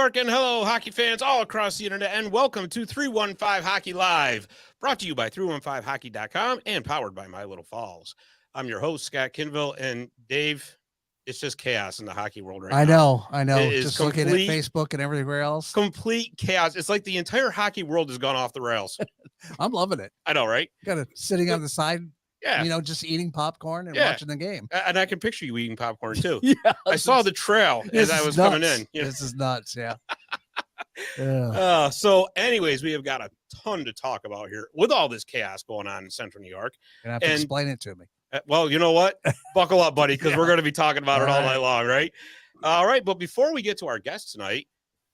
York, and hello, hockey fans all across the internet, and welcome to 315 Hockey Live, brought to you by 315hockey.com and powered by My Little Falls. I'm your host, Scott Kinville, and Dave, it's just chaos in the hockey world right now. I know. It is just looking at Facebook and everywhere else. Complete chaos. It's like the entire hockey world has gone off the rails. I'm loving it. I know, right? Got it sitting on the side. Yeah. Just eating popcorn and watching the game. And I can picture you eating popcorn too. Yeah. I saw the trail as I was coming in. This is nuts. Yeah. So anyways, we have got a ton to talk about here with all this chaos going on in Central New York. You're going to have to explain it to me. Well, you know what? Buckle up, buddy, because we're going to be talking about it all night long, right? All right. But before we get to our guest tonight,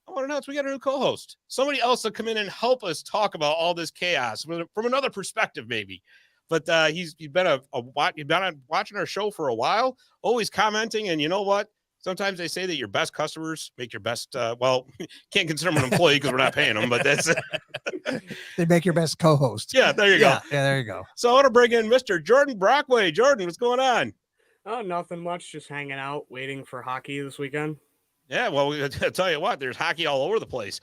I want to announce we got a new co-host. Somebody else to come in and help us talk about all this chaos from another perspective, maybe. But he's been watching our show for a while, always commenting. And you know what? Sometimes they say that your best customers make your best. Can't consider them an employee because we're not paying them, but that's they make your best co-host. Yeah, there you go. Yeah, there you go. So I want to bring in Mr. Jordan Brockway. Jordan, what's going on? Oh, nothing much. Just hanging out, waiting for hockey this weekend. Yeah, well, I'll tell you what, there's hockey all over the place.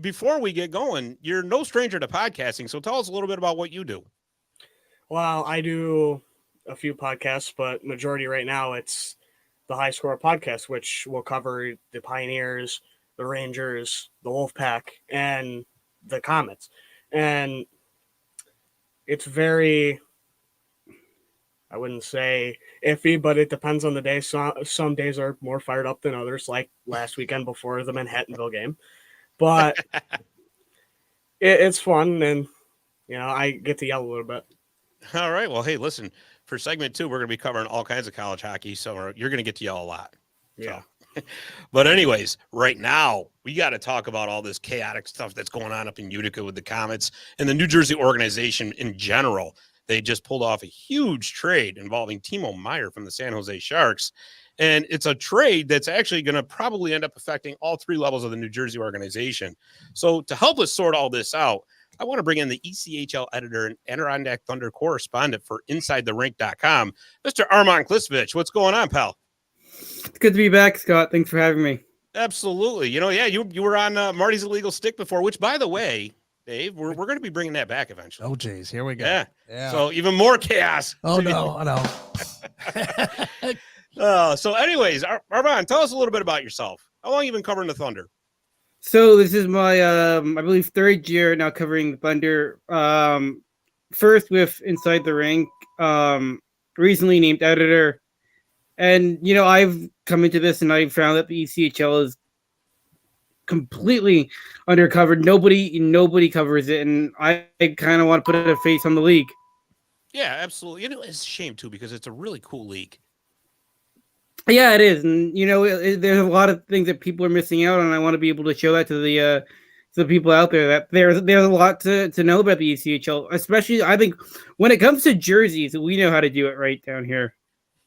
Before we get going, you're no stranger to podcasting, so tell us a little bit about what you do. Well, I do a few podcasts, but majority right now it's the High Score podcast, which will cover the Pioneers, the Rangers, the Wolfpack, and the Comets. And it's very, I wouldn't say iffy, but it depends on the day. Some days are more fired up than others, like last weekend before the Manhattanville game. But it's fun, and I get to yell a little bit. All right. Well, hey, listen, for segment 2, we're going to be covering all kinds of college hockey, so you're going to get to yell a lot. Yeah. So. But anyways, right now, we got to talk about all this chaotic stuff that's going on up in Utica with the Comets and the New Jersey organization in general. They just pulled off a huge trade involving Timo Meier from the San Jose Sharks. And it's a trade that's actually going to probably end up affecting all 3 levels of the New Jersey organization. So to help us sort all this out, I want to bring in the ECHL editor and Adirondack Thunder correspondent for InsideTheRink.com, Mr. Armand Klisovich. What's going on, pal? It's good to be back, Scott. Thanks for having me. Absolutely. You were on Marty's Illegal Stick before, which, by the way, Dave, we're going to be bringing that back eventually. Oh, geez. Here we go. Yeah. So even more chaos. Oh, no. So anyways, Armand, tell us a little bit about yourself. How long have you been covering the Thunder? So this is my, I believe, 3rd year now covering the Thunder. First with Inside the Rink, recently named editor. And, I've come into this and I've found that the ECHL is completely undercovered. Nobody covers it. And I kind of want to put a face on the league. Yeah, absolutely. It's a shame, too, because it's a really cool league. Yeah, it is, and there's a lot of things that people are missing out on. I want to be able to show that to the people out there that there's a lot to know about the ECHL, especially I think when it comes to jerseys, we know how to do it right down here.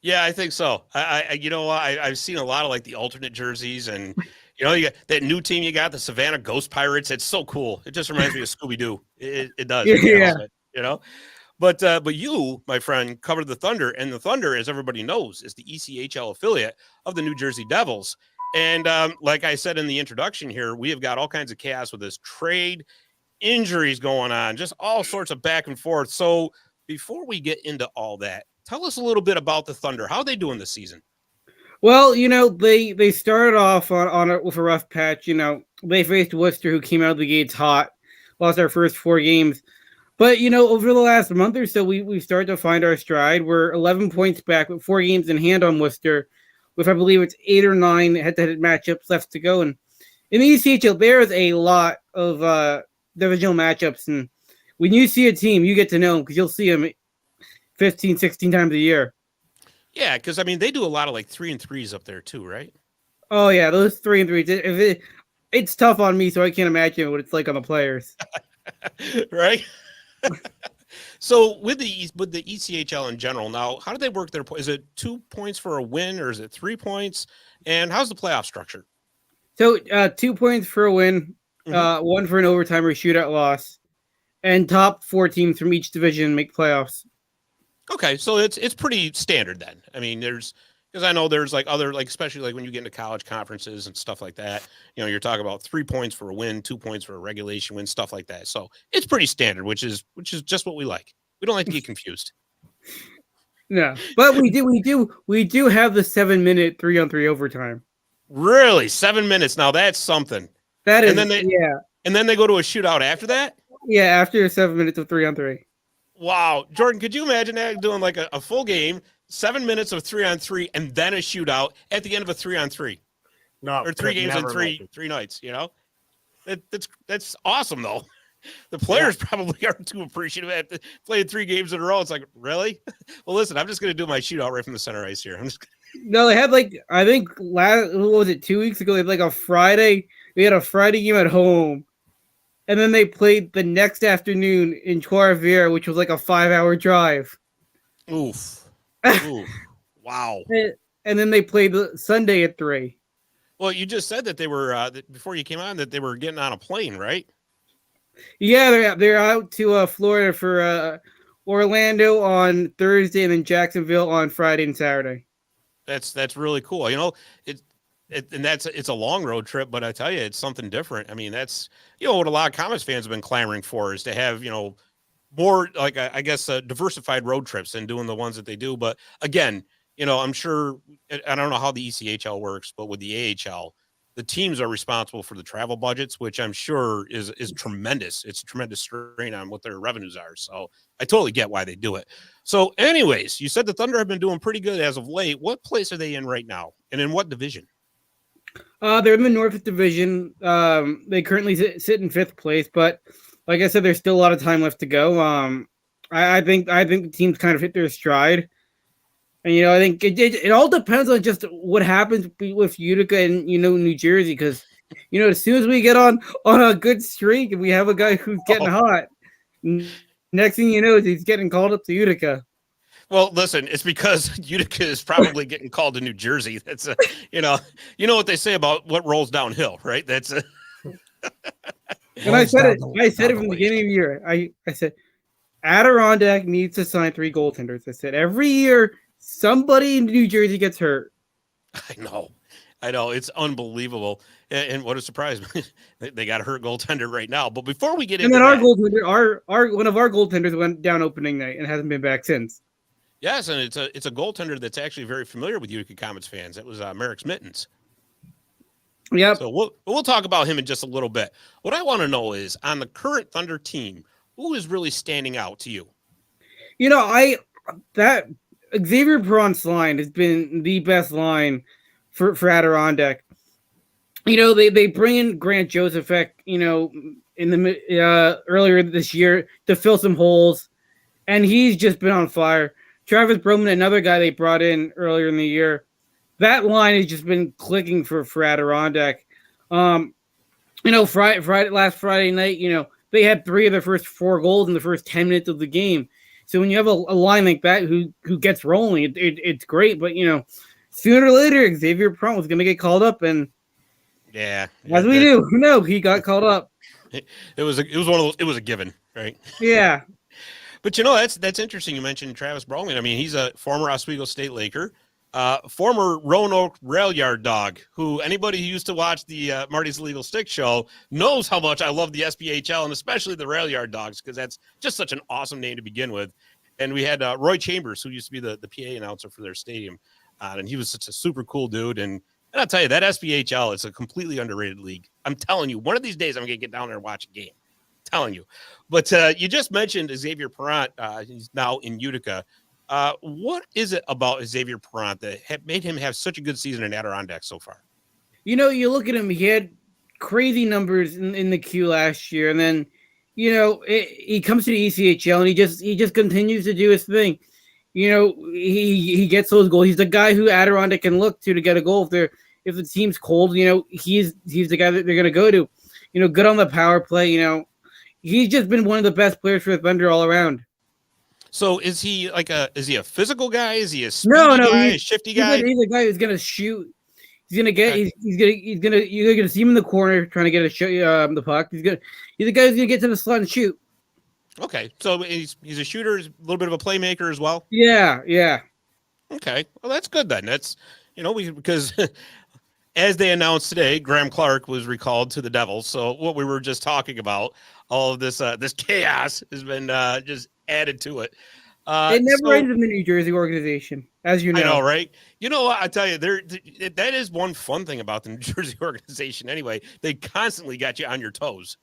Yeah, I think so. I've seen a lot of like the alternate jerseys, and you got that new team you got, the Savannah Ghost Pirates. It's so cool. It just reminds me of Scooby Doo. It does. Yeah. But you, my friend, covered the Thunder, and the Thunder, as everybody knows, is the ECHL affiliate of the New Jersey Devils. And like I said in the introduction here, we have got all kinds of chaos with this trade, injuries going on, just all sorts of back and forth. So before we get into all that, tell us a little bit about the Thunder. How are they doing this season? Well, they started off with a rough patch. They faced Worcester, who came out of the gates hot, lost our first 4 games. But, over the last month or so, we started to find our stride. We're 11 points back with 4 games in hand on Worcester, with I believe it's 8 or 9 head-to-head matchups left to go. And in the ECHL, there's a lot of divisional matchups. And when you see a team, you get to know them because you'll see them 15, 16 times a year. Yeah, because, they do a lot of, 3-3s up there, too, right? Oh, yeah, those 3-3s. It's tough on me, so I can't imagine what it's like on the players. Right? So with the ECHL in general, now, how do they work their points? Is it 2 points for a win, or is it 3 points? And how's the playoff structure? So 2 points for a win, 1 for an overtime or shootout loss, and top 4 teams from each division make playoffs. Okay, so it's pretty standard then. There's Because I know there's like other, like, especially like when you get into college conferences and stuff like that, you're talking about 3 points for a win, 2 points for a regulation win, stuff like that. So it's pretty standard, which is just what we like. We don't like to get confused. No, but we do have the 7-minute 3-on-3 overtime. Really, 7 minutes. Now that's something. That is, and then they go to a shootout after that. Yeah, after 7 minutes of 3-on-3. Wow, Jordan, could you imagine that doing like a full game, 7 minutes of 3-on-3, and then a shootout at the end of a 3-on-3? No, or 3 games in three nights. That's awesome though. The players probably aren't too appreciative at playing 3 games in a row. It's like, really? Well, listen, I'm just going to do my shootout right from the center ice here. No, they had I think what was it, 2 weeks ago? They had like a Friday. We had a Friday game at home, and then they played the next afternoon in Trois-Rivières, which was like a 5-hour drive. Oof. Wow. And then they played the Sunday at 3. Well, you just said that they were before you came on that they were getting on a plane, right? Yeah, they're out to Florida for Orlando on Thursday, and then Jacksonville on Friday and Saturday. That's really cool. It's a long road trip, but I tell you, it's something different. I mean, that's what a lot of Comets fans have been clamoring for, is to have more, like, I guess, diversified road trips and doing the ones that they do. But again, I'm sure, I don't know how the ECHL works, but with the AHL, the teams are responsible for the travel budgets, which I'm sure is tremendous. It's a tremendous strain on what their revenues are. So I totally get why they do it. So anyways, you said the Thunder have been doing pretty good as of late. What place are they in right now? And in what division? They're in the North Division. They currently sit in 5th place, but like I said, there's still a lot of time left to go. I think the team's kind of hit their stride. And, I think it all depends on just what happens with Utica and, New Jersey. Because, as soon as we get on a good streak and we have a guy who's getting hot, next thing you know is he's getting called up to Utica. Well, listen, it's because Utica is probably getting called to New Jersey. That's you know what they say about what rolls downhill, right? That's And I said it from the beginning of the year. I said Adirondack needs to sign 3 goaltenders. I said every year somebody in New Jersey gets hurt. I know. It's unbelievable. And what a surprise. They got a hurt goaltender right now. But before we get into our goaltender, one of our goaltenders went down opening night and hasn't been back since. Yes, and it's a goaltender that's actually very familiar with Utica Comets fans. That was Merrick's Mittens. Yeah. So we'll talk about him in just a little bit. What I want to know is, on the current Thunder team, who is really standing out to you? That Xavier Perron's line has been the best line for Adirondack. They bring in Grant Josephek, in the earlier this year to fill some holes, and he's just been on fire. Travis Broman, another guy they brought in earlier in the year. That line has just been clicking for Adirondack. Last Friday night, they had 3 of their first 4 goals in the first 10 minutes of the game. So when you have a line like that who gets rolling, it's great. But sooner or later, Xavier Perron was going to get called up, and as we knew, he got called up. It was one of those. It was a given, right? Yeah. But that's interesting. You mentioned Travis Broman. I mean, he's a former Oswego State Laker, former Roanoke Rail Yard dog, who anybody who used to watch the Marty's Illegal Stick show knows how much I love the SPHL and especially the Rail Yard dogs, because that's just such an awesome name to begin with. And we had Roy Chambers, who used to be the PA announcer for their stadium, and he was such a super cool dude. And I'll tell you, that SPHL is a completely underrated league. I'm telling you, one of these days I'm going to get down there and watch a game. I'm telling you. But you just mentioned Xavier Perron. He's now in Utica. What is it about Xavier Perron that made him have such a good season in Adirondack so far? You look at him, he had crazy numbers in the Q last year, and then, he comes to the ECHL and he just continues to do his thing. He gets those goals. He's the guy who Adirondack can look to get a goal if the team's cold. He's the guy that they're going to go to. Good on the power play. He's just been one of the best players for the Thunder all around. So is he a physical guy? Is he a speedy guy, a shifty guy? He's a guy who's going to shoot. He's going to get. You're going to see him in the corner trying to get the puck. He's the guy who's going to get to the slot and shoot. Okay, so he's a shooter, a little bit of a playmaker as well. Yeah. Okay. Well, that's good then. That's, because as they announced today, Graham Clark was recalled to the Devils. So what we were just talking about, all of this this chaos has been just added to it. It never So ends in the New Jersey organization, as you know. I know, right? You know what? I tell you, that is one fun thing about the New Jersey organization. Anyway, they constantly got you on your toes.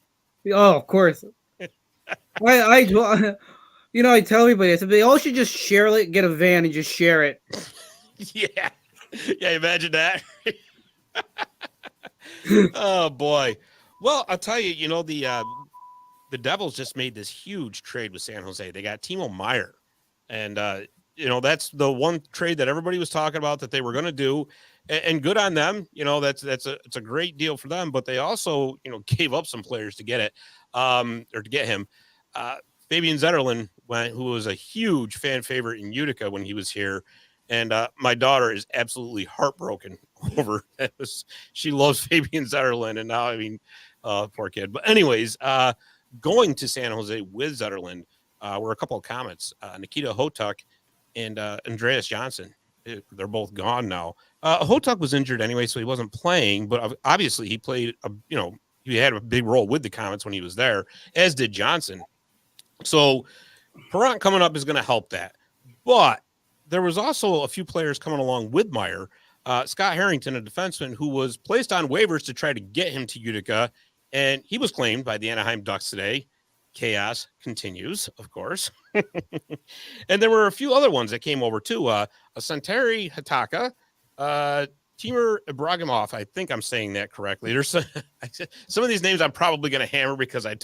Oh, of course. I I tell everybody, I said they all should just share it, get a van, and just share it. Yeah, yeah. Imagine that. Oh boy. Well, I'll tell you. The Devils just made this huge trade with San Jose. They got Timo Meier, and that's the one trade that everybody was talking about that they were going to do, and good on them. It's a great deal for them. But they also gave up some players to get it, or to get him. Fabian Zetterlund, who was a huge fan favorite in Utica when he was here, and my daughter is absolutely heartbroken over it. She loves Fabian Zetterlund, and now poor kid. But anyways, going to San Jose with Zetterlund were a couple of Comets, Nikita Hotuk and Andreas Johnson. They're both gone now. Hotuk was injured anyway, so he wasn't playing, but obviously he played, he had a big role with the Comets when he was there, as did Johnson. So Perrant coming up is going to help that. But there was also a few players coming along with Meier. Scott Harrington, a defenseman who was placed on waivers to try to get him to Utica, and he was claimed by the Anaheim Ducks today. Chaos continues, of course. And there were a few other ones that came over too. A Santeri Hataka, Timur Ibrahimov. I think I'm saying that correctly. There's some of these names I'm probably going to hammer because I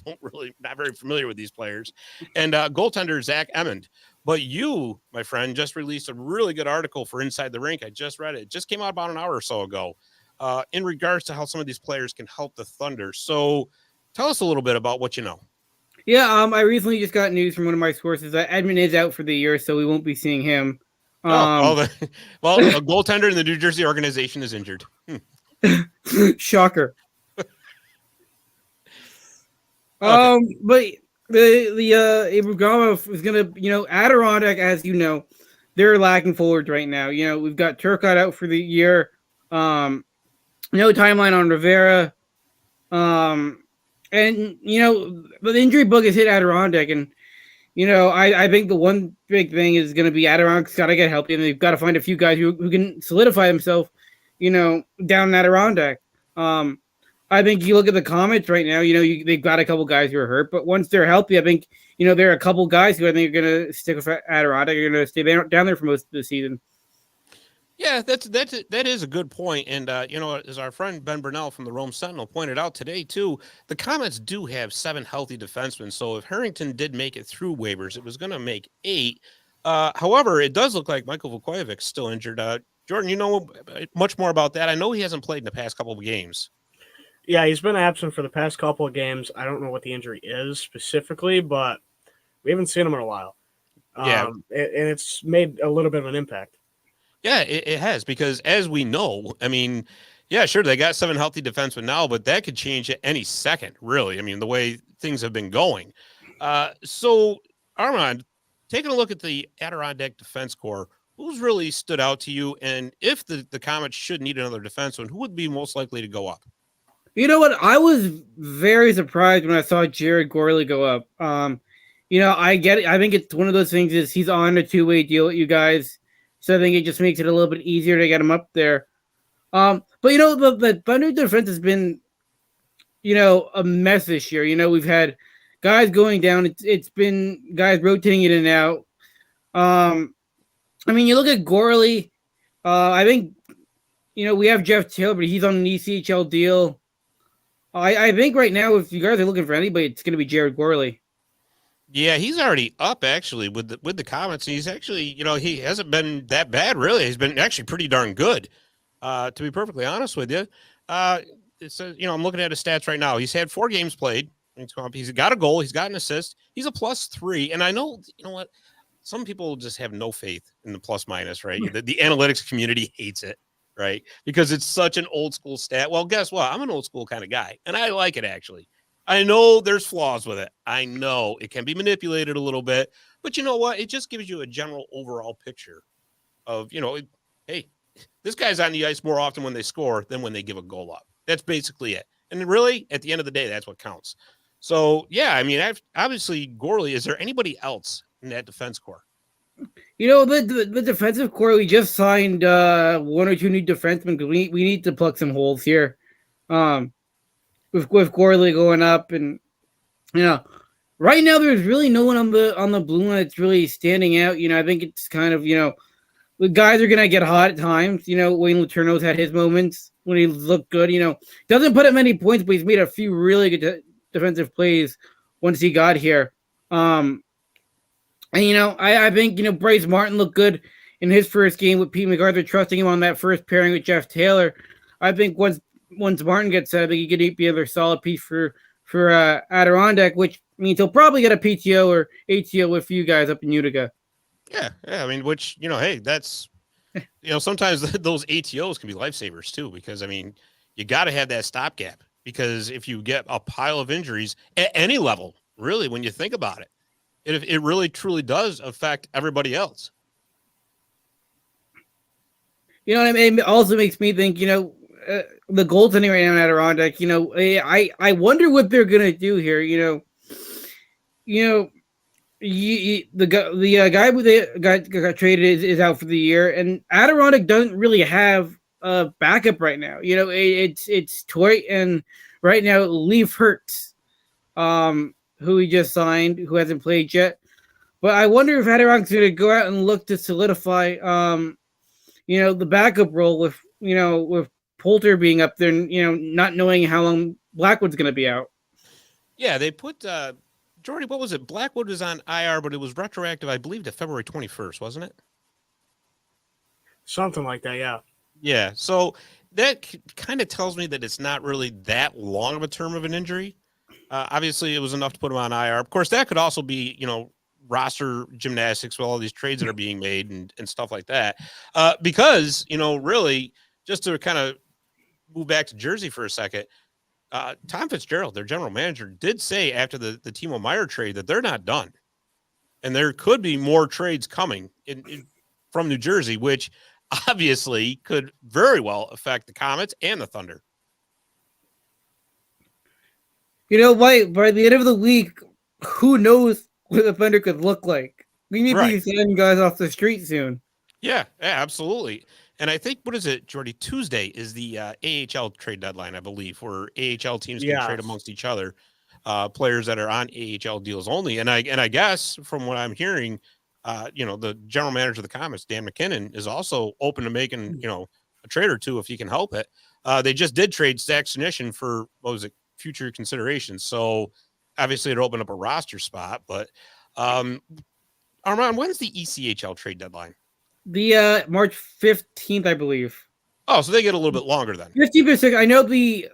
not very familiar with these players. And goaltender Zach Emmond. But you, my friend, just released a really good article for Inside the Rink. I just read it. It just came out about an hour or so ago. In regards to how some of these players can help the Thunder. So tell us a little bit about what you know. Yeah, I recently just got news from one of my sources that Edmund is out for the year, so we won't be seeing him. A goaltender in the New Jersey organization is injured. Shocker. Okay. But the Ibrahimov is gonna, Adirondack, as you know, they're lacking forwards right now. We've got Turcotte out for the year. No timeline on Rivera. And the injury bug has hit Adirondack, and I think the one big thing is going to be Adirondack's got to get healthy, and they've got to find a few guys who can solidify themselves, down in Adirondack. I think you look at the Comets right now. They've got a couple guys who are hurt, but once they're healthy, I think there are a couple guys who I think are going to stick with Adirondack. Are going to stay down there for most of the season. Yeah, that is a good point. And, as our friend Ben Burnell from the Rome Sentinel pointed out today, too, the Comets do have 7 healthy defensemen. So if Harrington did make it through waivers, it was going to make 8. However, it does look like Michael Vukojevic's still injured. Jordan, you know much more about that. I know he hasn't played in the past couple of games. Yeah, he's been absent for the past couple of games. I don't know what the injury is specifically, but we haven't seen him in a while. Yeah. And it's made a little bit of an impact. Yeah, it has, because as we know, sure, they got 7 healthy defensemen now, but that could change at any second, really. The way things have been going. So, Armand, taking a look at the Adirondack defense corps, who's really stood out to you? And if the Comets should need another defenseman, who would be most likely to go up? You know what? I was very surprised when I saw Jared Gorley go up. I get it. I think it's one of those things is he's on a 2-way deal with you guys. So I think it just makes it a little bit easier to get him up there. But the Thunder defense has been, a mess this year. We've had guys going down. It's been guys rotating in and out. You look at Gorley. I think, we have Jeff Taylor, but he's on an ECHL deal. I think right now, if you guys are looking for anybody, it's going to be Jared Gorley. Yeah, he's already up actually with the Comets. He's actually, he hasn't been that bad really. He's been actually pretty darn good. To be perfectly honest with you, it's I'm looking at his stats right now. He's had 4 games played. He's got a goal. He's got an assist. He's a +3. And I know, what, some people just have no faith in the plus minus, right? The analytics community hates it, right? Because it's such an old school stat. Well, guess what? I'm an old school kind of guy, and I like it actually. I know there's flaws with it. I know it can be manipulated a little bit, but you know what? It just gives you a general overall picture of, hey, this guy's on the ice more often when they score than when they give a goal up. That's basically it. And really, at the end of the day, that's what counts. So, yeah, I mean, obviously, Gorley, is there anybody else in that defense core? The defensive core, we just signed one or two new defensemen because we need to plug some holes here. With Gorley going up, and right now there's really no one on the blue line that's really standing out. I think it's kind of the guys are gonna get hot at times. Wayne Letourneau's had his moments when he looked good. Doesn't put up many points, but he's made a few really good defensive plays once he got here. I think Bryce Martin looked good in his first game with Pete McArthur trusting him on that first pairing with Jeff Taylor. I think once Martin gets set, I think he could be another solid piece for Adirondack, which means he'll probably get a PTO or ATO with you guys up in Utica. Yeah. I mean, which hey, that's sometimes those ATOs can be lifesavers too, because I mean, you got to have that stopgap, because if you get a pile of injuries at any level, really, when you think about it, it really truly does affect everybody else. You know what I mean? It also makes me think, the goaltending right now in Adirondack, I wonder what they're gonna do here. The guy who got traded is out for the year, and Adirondack doesn't really have a backup right now. It's Toy and right now Leaf Hurts, who he just signed, who hasn't played yet. But I wonder if Adirondack's going to go out and look to solidify, the backup role with Poulter being up there, and, not knowing how long Blackwood's going to be out. Yeah, they put Jordy, what was it? Blackwood was on IR, but it was retroactive, I believe, to February 21st, wasn't it? Something like that, yeah. Yeah, so that kind of tells me that it's not really that long of a term of an injury. Obviously, it was enough to put him on IR. Of course, that could also be, roster gymnastics with all these trades that are being made and stuff like that. Because, really, just to kind of move back to Jersey for a second, Tom Fitzgerald, their general manager, did say after the Timo Meier trade that they're not done. And there could be more trades coming from New Jersey, which obviously could very well affect the Comets and the Thunder. By the end of the week, who knows what the Thunder could look like? We need to be sending guys off the street soon. Yeah, absolutely. And I think, what is it, Jordy? Tuesday is the AHL trade deadline, I believe, where AHL teams can trade amongst each other, players that are on AHL deals only. And I guess from what I'm hearing, the general manager of the Comets, Dan McKinnon, is also open to making, a trade or two if he can help it. They just did trade Zach Senyshyn for, future considerations. So obviously it opened up a roster spot, but Armand, when's the ECHL trade deadline? The March 15th, I believe. Oh, so they get a little bit longer then. 15th. I know the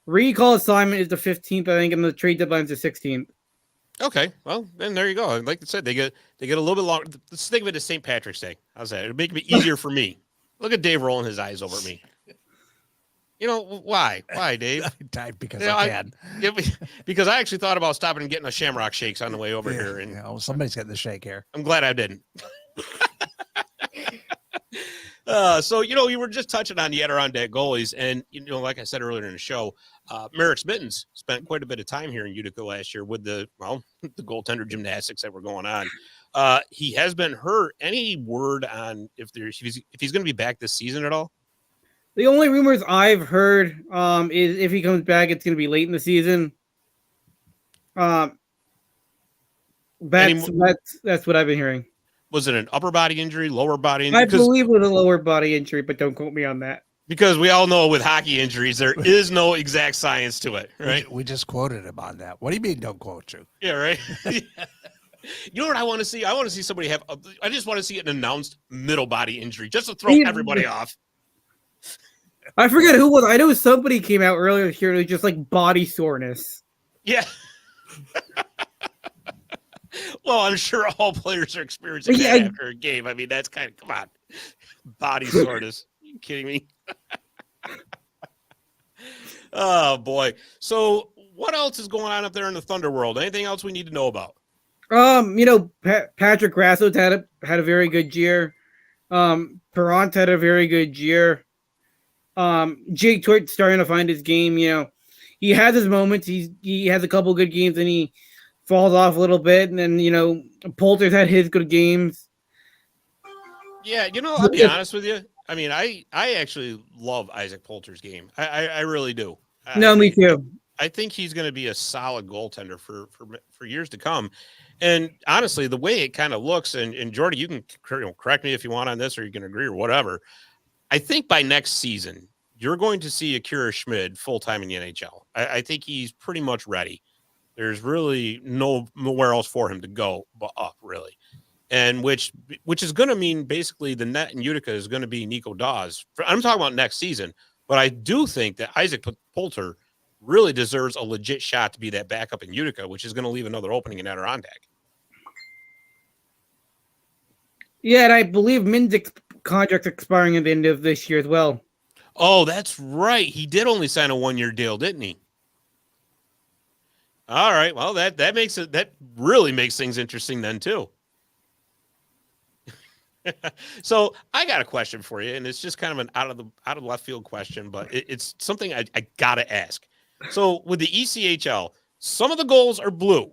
recall assignment is the 15th, I think, and the trade deadline is the 16th. Okay, well, then there you go. Like I said, they get a little bit longer. Let's think of it as St. Patrick's Day. How's that? It'll make it easier for me. Look at Dave rolling his eyes over at me. Why? Why, Dave? I died because I can. Because I actually thought about stopping and getting a Shamrock Shakes on the way over here. And somebody's getting the shake here. I'm glad I didn't. So, you were just touching on the Adirondack goalies. And, like I said earlier in the show, Merrick Smittens spent quite a bit of time here in Utica last year with the goaltender gymnastics that were going on. He has been hurt. Any word on if he's going to be back this season at all? The only rumors I've heard is if he comes back, it's going to be late in the season. That's what I've been hearing. Was it an upper body injury, lower body injury? I believe it was a lower body injury, but don't quote me on that. Because we all know with hockey injuries, there is no exact science to it, right? We just quoted him on that. What do you mean don't quote you? Yeah, right? You know what I want to see? I want to see somebody I just want to see an announced middle body injury just to throw everybody off. I forget who was. I know somebody came out earlier here with just like body soreness. Yeah. Well, I'm sure all players are experiencing that after a game. I mean, that's kind of, come on. Body soreness. Are you kidding me? Oh, boy. So what else is going on up there in the Thunder world? Anything else we need to know about? Patrick Grasso's had a very good year. Perrant had a very good year. Jake Twit's starting to find his game. He has his moments. He has a couple good games, and he falls off a little bit. And then Poulter's had his good games. Yeah, I'll be honest with you. I mean, I actually love Isaac Poulter's game. I really do. Me too. I think he's going to be a solid goaltender for years to come. And honestly, the way it kind of looks, and Jordy, you can correct me if you want on this, or you can agree or whatever. I think by next season, you're going to see Akira Schmid full-time in the NHL. I think he's pretty much ready. There's really nowhere else for him to go but up, really. And which is going to mean basically the net in Utica is going to be Nico Dawes. I'm talking about next season, but I do think that Isaac Poulter really deserves a legit shot to be that backup in Utica, which is going to leave another opening in Adirondack. Yeah, and I believe Minzik's contract's expiring at the end of this year as well. Oh, that's right. He did only sign a 1-year deal, didn't he? All right. Well, that really makes things interesting then too. So I got a question for you, and it's just kind of an out of left field question, but it's something I gotta ask. So with the ECHL, some of the goals are blue,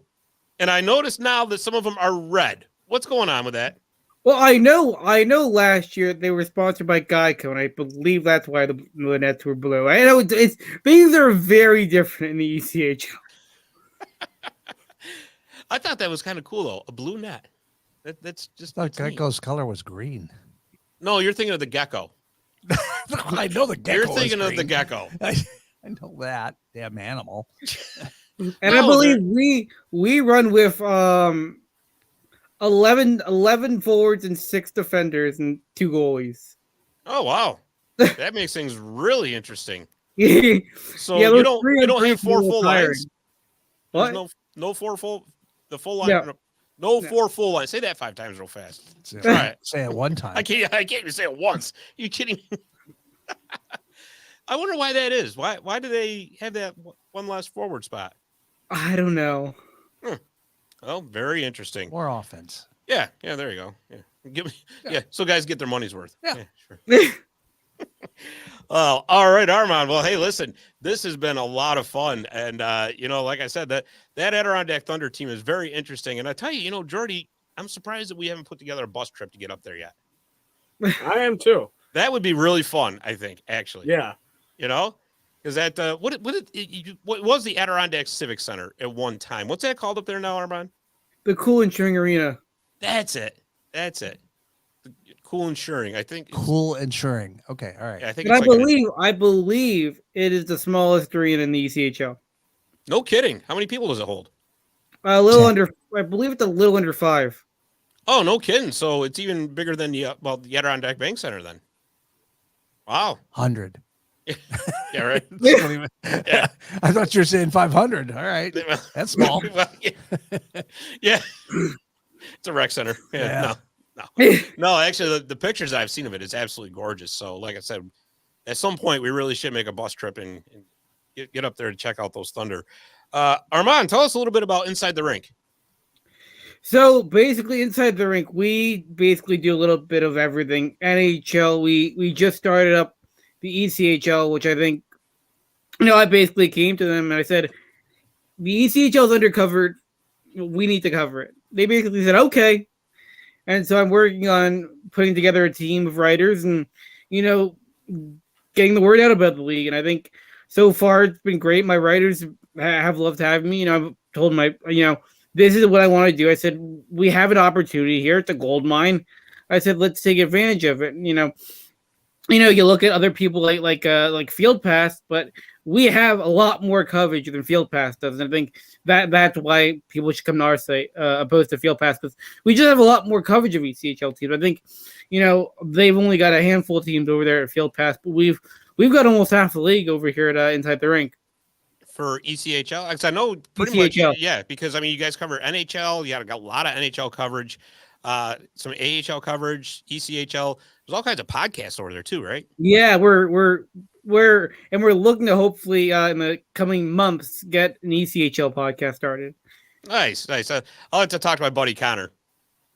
and I noticed now that some of them are red. What's going on with that? Well, I know. Last year they were sponsored by Geico, and I believe that's why the nets were blue. I know it's things are very different in the ECHL. I thought that was kind of cool though, a blue net. That's just Gecko's color was green. No, you're thinking of the gecko. I know the gecko. You're thinking of the gecko. I know that damn animal. And I believe we run with 11 forwards and 6 defenders and 2 goalies. Oh wow, that makes things really interesting. Yeah, So you don't have 4 full lines. What? There's no 4 full the full line. Yeah. No 4 full lines. Say that 5 times real fast. Say, All right. Say it one time. I can't even say it once. Are you kidding me? I wonder why that is. Why do they have that one last forward spot? I don't know. Well, very interesting. More offense. Yeah, there you go. Yeah. So guys get their money's worth. Yeah. Sure. All right, Armand. Well, hey, listen, this has been a lot of fun. And, like I said, that Adirondack Thunder team is very interesting. And I tell you, Jordy, I'm surprised that we haven't put together a bus trip to get up there yet. I am too. That would be really fun, I think, actually. Yeah. Because that, what was the Adirondack Civic Center at one time? What's that called up there now, Armand? The Cool Insuring Arena. That's it. Cool Insuring, I think. Cool Insuring. Okay, all right. Yeah, I think. I believe it is the smallest arena in the ECHL. No kidding. How many people does it hold? A little under. I believe it's a little under 5. Oh, no kidding. So it's even bigger than the Adirondack Bank Center then. Wow. 100. Yeah, right. Yeah. I thought you were saying 500. All right. That's small. Yeah. It's a rec center. Yeah. No, actually, the pictures I've seen of it is absolutely gorgeous. So, like I said, at some point, we really should make a bus trip and get up there to check out those Thunder. Armand, tell us a little bit about Inside the Rink. So, basically, Inside the Rink, we basically do a little bit of everything. NHL, we just started up the ECHL, which I think, I basically came to them and I said, the ECHL is undercovered. We need to cover it. They basically said, okay. And so I'm working on putting together a team of writers and, getting the word out about the league. And I think so far it's been great. My writers have loved having me. I've told them, this is what I want to do. I said, we have an opportunity here. It's a gold mine. I said, let's take advantage of it. You look at other people like Field Pass, but we have a lot more coverage than Field Pass does. And I think that's why people should come to our site opposed to Field Pass, because we just have a lot more coverage of ECHL teams. I think, they've only got a handful of teams over there at Field Pass, but we've got almost half the league over here at Inside the Rink. For ECHL? Because I know pretty ECHL. much, yeah, because, you guys cover NHL. You got a lot of NHL coverage, some AHL coverage, ECHL. There's all kinds of podcasts over there too, right? Yeah, we're looking to hopefully in the coming months get an ECHL podcast started. Nice. I'll have to talk to my buddy Connor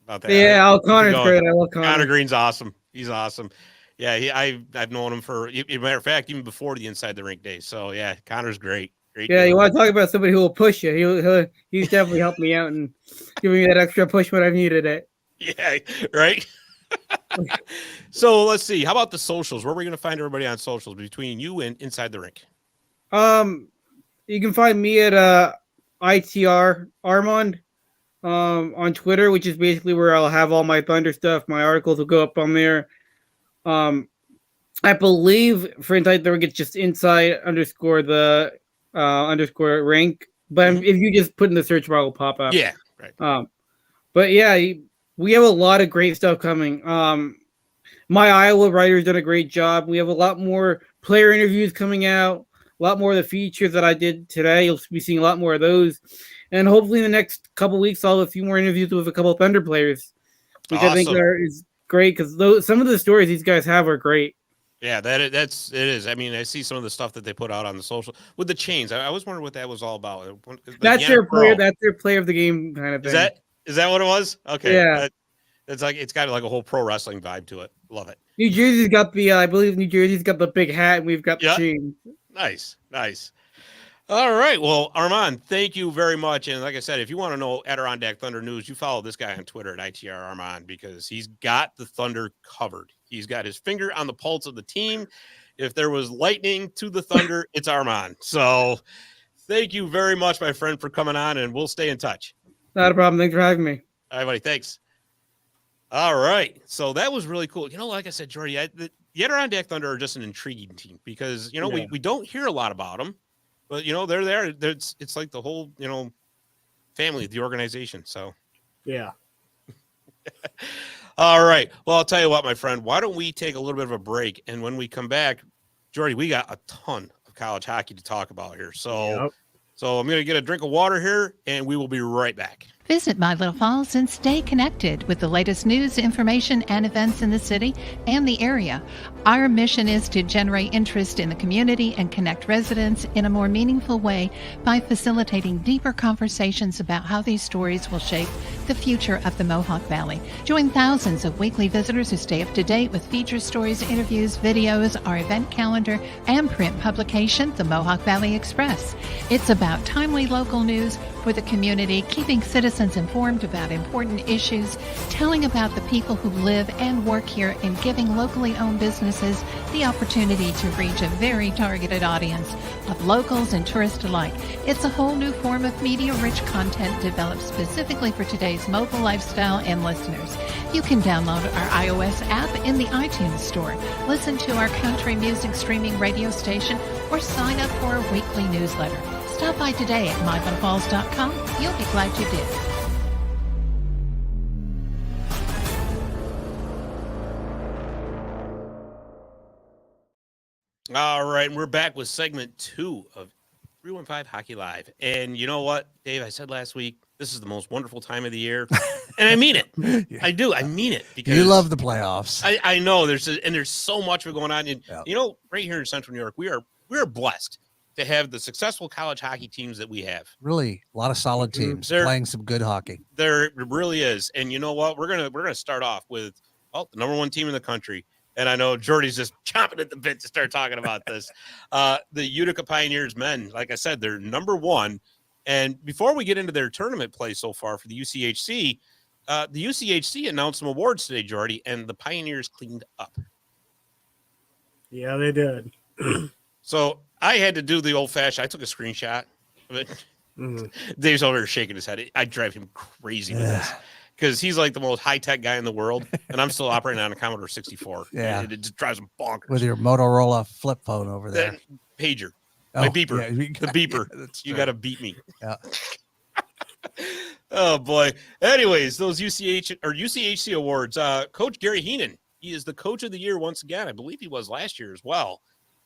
about that. Yeah, Connor's great. I love Connor. Connor Green's awesome. He's awesome. Yeah, I've known him for, as a matter of fact, even before the Inside the Rink days. So yeah, Connor's great. Great. Yeah, dude. you want to talk about somebody who will push you? He's definitely helped me out and giving me that extra push when I've needed it. Yeah, right. So let's see. How about the socials? Where are we going to find everybody on socials between you and Inside the Rink? You can find me at ITR Armand on Twitter, which is basically where I'll have all my Thunder stuff. My articles will go up on there. I believe for Inside the Rink, it's just inside underscore the underscore rank. But if you just put in the search bar, it'll pop up. Yeah, right. But yeah, we have a lot of great stuff coming. My Iowa writer's done a great job. We have a lot more player interviews coming out. A lot more of the features that I did today. You'll be seeing a lot more of those. And hopefully in the next couple of weeks, I'll have a few more interviews with a couple of Thunder players, which I think is great because some of the stories these guys have are great. Yeah, it is. I mean, I see some of the stuff that they put out on the social with the chains. I was wondering what that was all about. That's their player. That's their player of the game kind of thing. Is that what it was? Okay. Yeah. It's got like a whole pro wrestling vibe to it. Love it. New Jersey's got I believe New Jersey's got the big hat and we've got the chain. Nice. All right. Well, Armand, thank you very much. And like I said, if you want to know Adirondack Thunder news, you follow this guy on Twitter at ITR Armand because he's got the Thunder covered. He's got his finger on the pulse of the team. If there was lightning to the Thunder, it's Armand. So thank you very much, my friend, for coming on, and we'll stay in touch. Not a problem. Thanks for having me. All right, buddy. Thanks. All right. So that was really cool. Like I said, Jordy, the Adirondack Thunder are just an intriguing team because, we don't hear a lot about them, but, they're there. It's like the whole, family, the organization. So, yeah. All right. Well, I'll tell you what, my friend, why don't we take a little bit of a break? And when we come back, Jordy, we got a ton of college hockey to talk about here. So I'm going to get a drink of water here and we will be right back. Visit My Little Falls and stay connected with the latest news, information, and events in the city and the area. Our mission is to generate interest in the community and connect residents in a more meaningful way by facilitating deeper conversations about how these stories will shape the future of the Mohawk Valley. Join thousands of weekly visitors who stay up to date with feature stories, interviews, videos, our event calendar, and print publication, the Mohawk Valley Express. It's about timely local news for the community, keeping citizens informed about important issues, telling about the people who live and work here, and giving locally owned businesses the opportunity to reach a very targeted audience of locals and tourists alike. It's a whole new form of media-rich content developed specifically for today's mobile lifestyle and listeners. You can download our iOS app in the iTunes Store, listen to our country music streaming radio station, or sign up for a weekly newsletter. Stop by today at mylittlefalls.com. You'll be glad you did. All right, and we're back with segment 2 of 315 Hockey Live. And you know what, Dave, I said last week, this is the most wonderful time of the year. And I mean it. Yeah. I do. I mean it. Because you love the playoffs. I know there's so much going on. And, right here in Central New York, we are blessed to have the successful college hockey teams that we have. Really, a lot of solid teams playing some good hockey. There really is. And you know what? We're gonna start off with the number 1 team in the country. And I know Jordy's just chomping at the bit to start talking about this. The Utica Pioneers men, like I said, they're number 1. And before we get into their tournament play so far for the UCHC, the UCHC announced some awards today, Jordy, and the Pioneers cleaned up. Yeah, they did. So I had to do the old-fashioned. I took a screenshot of it. Dave's over here shaking his head. I drive him crazy with this because he's like the most high-tech guy in the world, and I'm still operating on a Commodore 64. Yeah, it just drives him bonkers with your Motorola flip phone over there. Pager, my beeper, the beeper. Yeah, you got to beat me. Yeah. Oh boy. Anyways, those UCHC awards. Coach Gary Heenan, he is the coach of the year once again. I believe he was last year as well.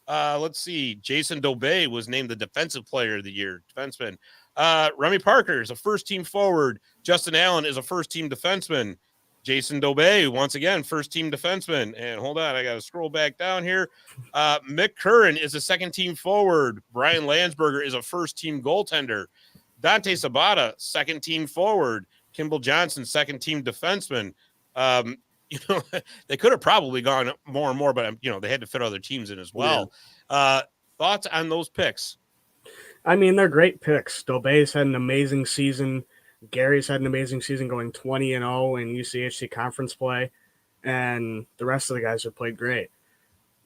Let's see. Jason Dobey was named the defensive player of the year, defenseman. Remy Parker is a first-team forward. Justin Allen is a first-team defenseman. Jason Dobey, once again, first-team defenseman. And hold on, I got to scroll back down here. Mick Curran is a second-team forward. Brian Landsberger is a first-team goaltender. Dante Sabata, second-team forward. Kimball Johnson, second-team defenseman. they could have probably gone more and more, but they had to fit other teams in as well. Thoughts on those picks? I mean, they're great picks. Dobey's had an amazing season. Gary's had an amazing season, going 20-0 in UCHC conference play, and the rest of the guys have played great.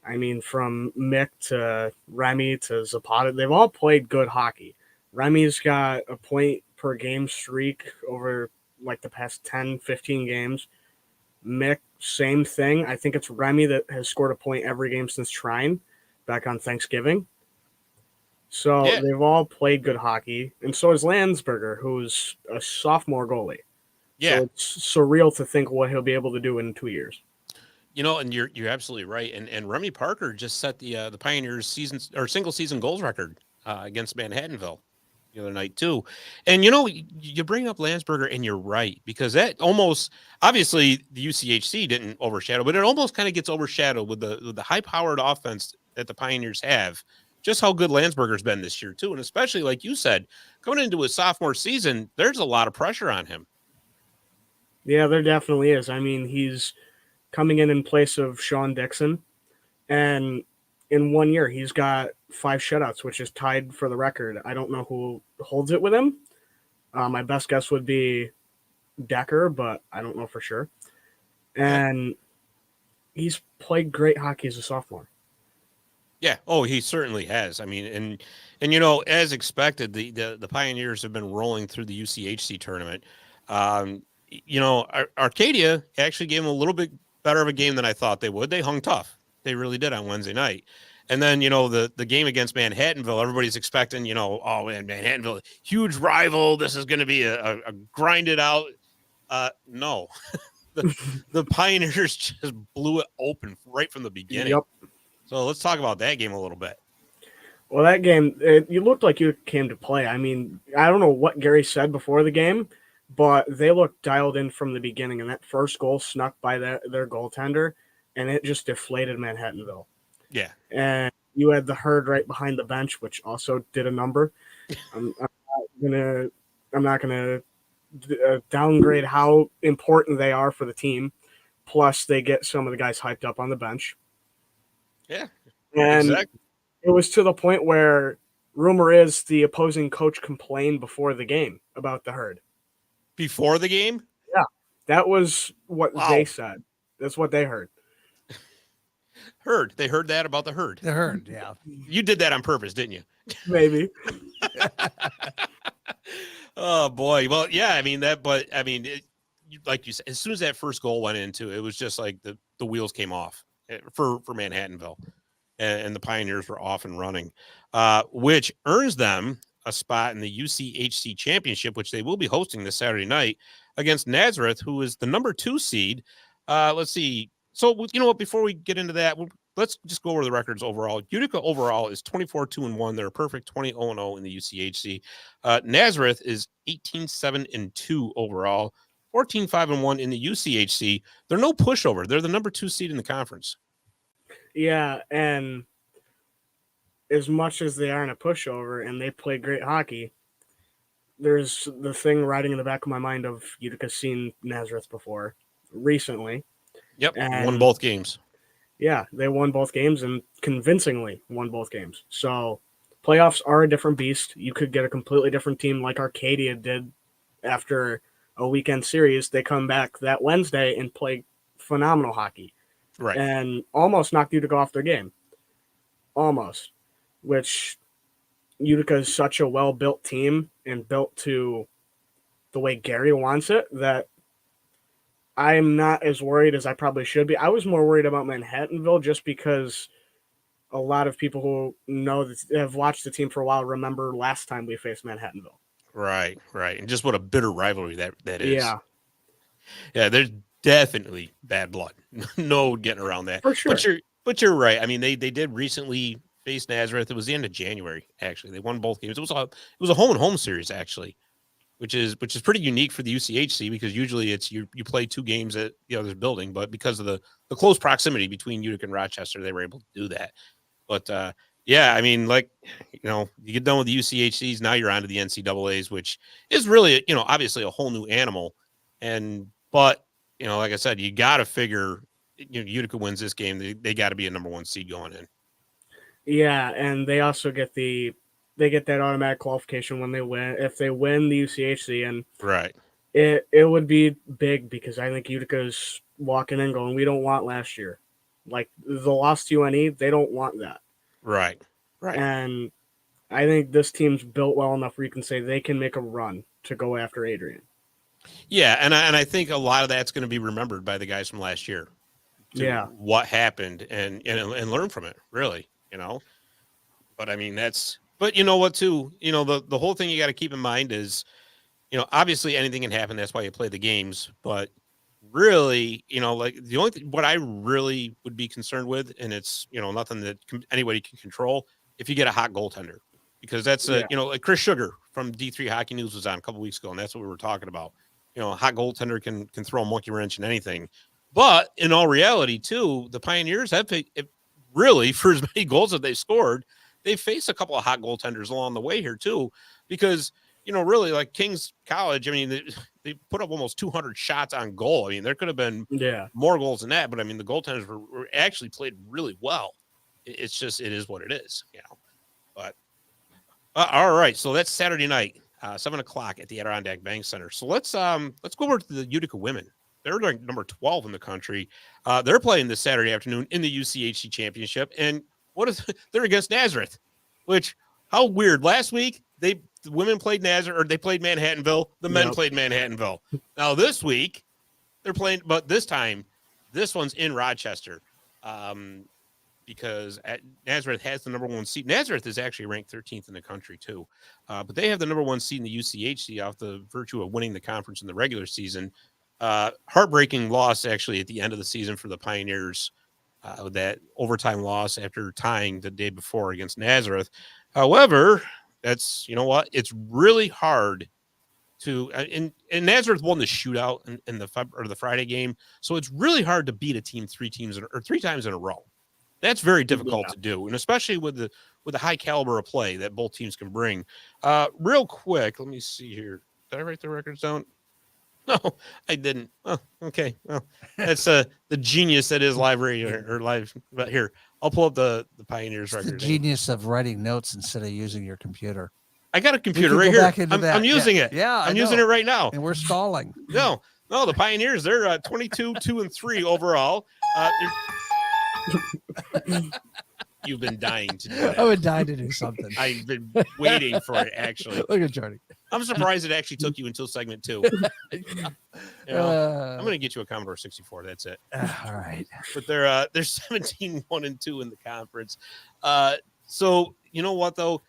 I mean, from Mick to Remy to Zapata, they've all played good hockey. Remy's got a point per game streak over like the past 10, 15 games. Mick, same thing. I think it's Remy that has scored a point every game since Trine back on Thanksgiving. So they've all played good hockey. And so is Landsberger, who's a sophomore goalie. Yeah. So it's surreal to think what he'll be able to do in 2 years. And you're absolutely right. And Remy Parker just set the Pioneers single season goals record against Manhattanville the other night too. And you bring up Landsberger, and you're right, because that almost, obviously the UCHC didn't overshadow, but it almost kind of gets overshadowed with the high powered offense that the Pioneers have. Just how good Landsberger's been this year too, and especially like you said, coming into his sophomore season, there's a lot of pressure on him. Yeah, there definitely is. I mean, he's coming in place of Sean Dixon, and in 1 year he's got 5 shutouts, which is tied for the record. I don't know who holds it with him. My best guess would be Decker, but I don't know for sure. And he's played great hockey as a sophomore. Yeah. Oh, he certainly has. I mean, and as expected, the Pioneers have been rolling through the UCHC tournament. Arcadia actually gave them a little bit better of a game than I thought they would. They hung tough. They really did on Wednesday night. And then, the game against Manhattanville, everybody's expecting, oh man, Manhattanville, huge rival. This is going to be a grinded out. No, the Pioneers just blew it open right from the beginning. Yep. So let's talk about that game a little bit. Well, that game, you looked like you came to play. I mean, I don't know what Gary said before the game, but they looked dialed in from the beginning, and that first goal snuck by their goaltender, and it just deflated Manhattanville. Yeah. And you had the Herd right behind the bench, which also did a number. I'm not gonna downgrade how important they are for the team. Plus, they get some of the guys hyped up on the bench. Yeah, and exactly. It was to the point where rumor is the opposing coach complained before the game about the Herd. Before the game? Yeah, that was what they said. That's what they heard. They heard that about the Herd. The Herd, yeah. You did that on purpose, didn't you? Maybe. Oh boy. Well, yeah. I mean, like you said, as soon as that first goal went into it, was just like the wheels came off for Manhattanville, and the Pioneers were off and running, which earns them a spot in the UCHC championship, which they will be hosting this Saturday night against Nazareth, who is the number 2 seed. Let's see. So, you know what, before we get into that, let's just go over the records overall. Utica overall is 24-2-1. They're a perfect 20-0 in the UCHC. Nazareth is 18-7-2 overall, 14-5-1 in the UCHC. They're no pushover. They're the number 2 seed in the conference. Yeah, and as much as they aren't a pushover and they play great hockey, there's the thing riding in the back of my mind of Utica's seen Nazareth before recently. Yep, and won both games. Yeah, they won both games and convincingly won both games. So playoffs are a different beast. You could get a completely different team like Arcadia did after a weekend series. They come back that Wednesday and play phenomenal hockey. Right. And almost knocked Utica off their game. Almost. Which Utica is such a well-built team and built to the way Gary wants it that I'm not as worried as I probably should be. I was more worried about Manhattanville just because a lot of people who know that have watched the team for a while remember last time we faced Manhattanville. Right. And just what a bitter rivalry that is. Yeah, there's definitely bad blood. No getting around that. For sure. But you're right. I mean, they did recently face Nazareth. It was the end of January, actually. They won both games. It was a home and home series, actually, which is pretty unique for the UCHC because usually it's you play 2 games at the other's building, but because of the close proximity between Utica and Rochester, they were able to do that. But yeah, I mean, like, you get done with the UCHCs, now you're on to the NCAAs, which is really, obviously a whole new animal. But like I said, you got to figure, Utica wins this game. They got to be a number 1 seed going in. Yeah, and they also get that automatic qualification when they win. If they win the UCHC, and Right. it would be big because I think Utica's walking in going, we don't want last year. Like the loss to UNE, they don't want that. Right. Right. And I think this team's built well enough where you can say they can make a run to go after Adrian. Yeah, and I think a lot of that's going to be remembered by the guys from last year. Yeah. What happened and learn from it, really, But I mean, but you know what, too? The whole thing you got to keep in mind is, obviously anything can happen. That's why you play the games. But really, like the only thing, what I really would be concerned with, and it's, nothing that anybody can control, if you get a hot goaltender, because that's like Chris Sugar from D3 Hockey News was on a couple weeks ago, and that's what we were talking about. A hot goaltender can throw a monkey wrench in anything. But in all reality, too, the Pioneers have really, for as many goals that they've scored, they've faced a couple of hot goaltenders along the way here, too, because, really, like King's College, I mean, they put up almost 200 shots on goal. I mean, there could have been more goals than that, but I mean, the goaltenders were actually played really well. It's just, it is what it is, But all right, so that's Saturday night, 7:00 at the Adirondack Bank Center. So let's go over to the Utica women. They're ranked number 12 in the country. They're playing this Saturday afternoon in the UCHC championship. And they're against Nazareth, which, how weird. Last week, the women played Nazareth, or they played Manhattanville. The men played Manhattanville. Now this week, they're playing, but this time, this one's in Rochester. Because Nazareth has the number 1 seed. Nazareth is actually ranked 13th in the country, too. But they have the number 1 seed in the UCHC off the virtue of winning the conference in the regular season. Heartbreaking loss, actually, at the end of the season for the Pioneers. That overtime loss after tying the day before against Nazareth. However, that's, it's really hard to, and Nazareth won the shootout in the Friday game. So it's really hard to beat a team 3 times in a row. That's very difficult to do, and especially with the high caliber of play that both teams can bring. Real quick, let me see here. Did I write the records down? No, I didn't. Oh, okay. Well, that's the genius that is live radio or live. But here, I'll pull up the Pioneers record. The genius of writing notes instead of using your computer. I got a computer right here. I'm using it. Yeah, I'm using it right now. And we're stalling. No, the Pioneers, they're 22-2-3 overall. You've been dying to do that. I would die to do something. I've been waiting for it, actually. Look at Jordy. I'm surprised it actually took you until segment 2. I'm going to get you a Commodore 64. That's it. All right. But they're 17-1-2 in the conference. So you know what, though?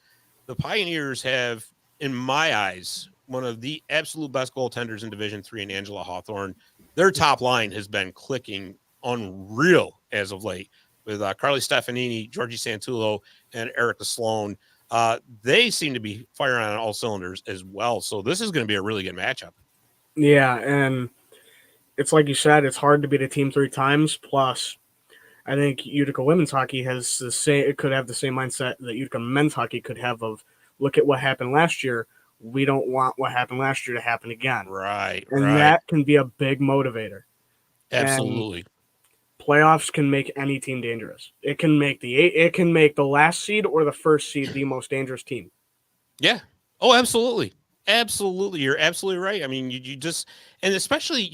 The Pioneers have, in my eyes, one of the absolute best goaltenders in Division III in Angela Hawthorne. Their top line has been clicking unreal as of late with Carly Stefanini, Georgie Santullo, and Erica Sloan. They seem to be firing on all cylinders as well. So this is going to be a really good matchup. Yeah, and it's like you said, it's hard to beat a team 3 times. Plus, I think Utica women's hockey has could have the same mindset that Utica men's hockey could have of, look at what happened last year. We don't want what happened last year to happen again. Right. And that can be a big motivator. Absolutely. And playoffs can make any team dangerous. It can make the last seed or the first seed the most dangerous team. Yeah. Oh, absolutely. Absolutely. You're absolutely right. I mean, you just, and especially,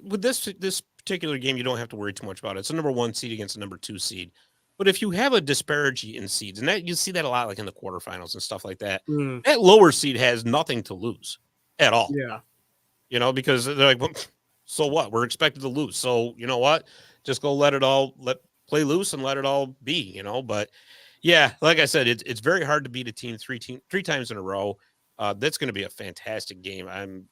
with this particular game, you don't have to worry too much about it. It's a number 1 seed against a number 2 seed. But if you have a disparity in seeds, and that you see that a lot, like in the quarterfinals and stuff like that, that lower seed has nothing to lose at all. Yeah. Because they're like, well, so what? We're expected to lose. So you know what? Just go play loose and let it all be, But yeah, like I said, it's very hard to beat a team three times in a row. That's going to be a fantastic game. I'm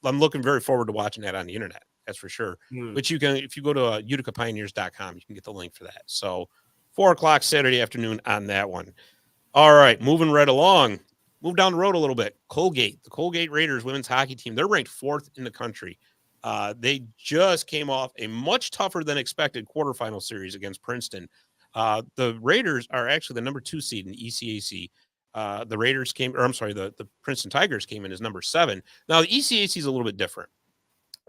looking very forward to watching that on the internet. That's for sure. But if you go to uticapioneers.com, you can get the link for that. So 4:00 Saturday afternoon on that one. All right, moving right along. Move down the road a little bit. Colgate, the Colgate Raiders women's hockey team, they're ranked 4th in the country. They just came off a much tougher than expected quarterfinal series against Princeton. The Raiders are actually the number 2 seed in ECAC. The Princeton Tigers came in as number 7. Now the ECAC is a little bit different.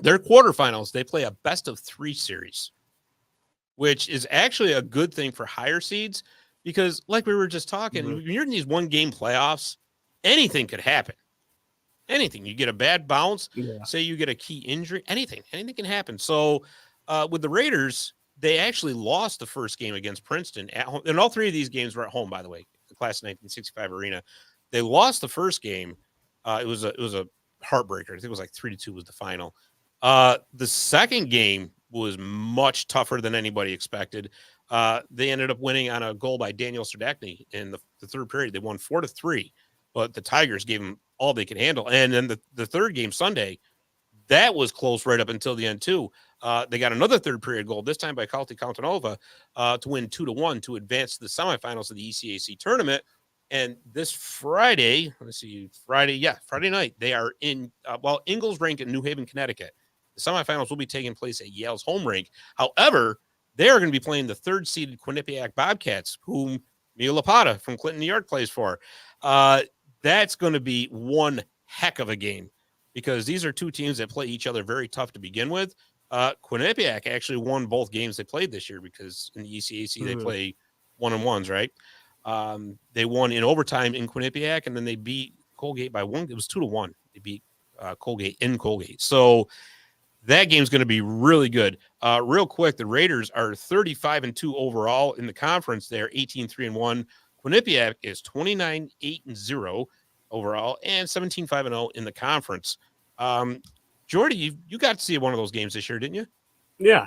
their quarterfinals, they play a best of 3 series, which is actually a good thing for higher seeds because, like we were just talking, when you're in these 1-game playoffs, anything could happen. Anything. You get a bad bounce, say you get a key injury, anything can happen. So with the Raiders, they actually lost the first game against Princeton at home. And all 3 of these games were at home, by the way, the class of 1965 arena. They lost the first game. It was a heartbreaker. I think it was like 3-2 was the final. The second game was much tougher than anybody expected. They ended up winning on a goal by Daniel Serdachny in the third period. They won 4-3, but the Tigers gave them all they could handle. And then the third game Sunday, that was close right up until the end too. They got another third period goal, this time by Kalti Countanova, to win 2-1 to advance to the semifinals of the ECAC tournament. And this Friday, Friday night, they are in, Ingles rink in New Haven, Connecticut. The semifinals will be taking place at Yale's home rink. However, they are going to be playing the 3rd-seeded Quinnipiac Bobcats, whom Mia Lapata from Clinton, New York plays for. That's going to be one heck of a game because these are 2 teams that play each other very tough to begin with. Quinnipiac actually won both games they played this year because in the ECAC they play 1-1s, right? They won in overtime in Quinnipiac, and then they beat Colgate by 1. It was 2-1. They beat Colgate in Colgate. So that game's going to be really good. Real quick, the Raiders are 35-2 overall in the conference. They're 18-3-1. Quinnipiac is 29-8-0 overall and 17-5-0 in the conference. Jordy, you got to see one of those games this year, didn't you? Yeah,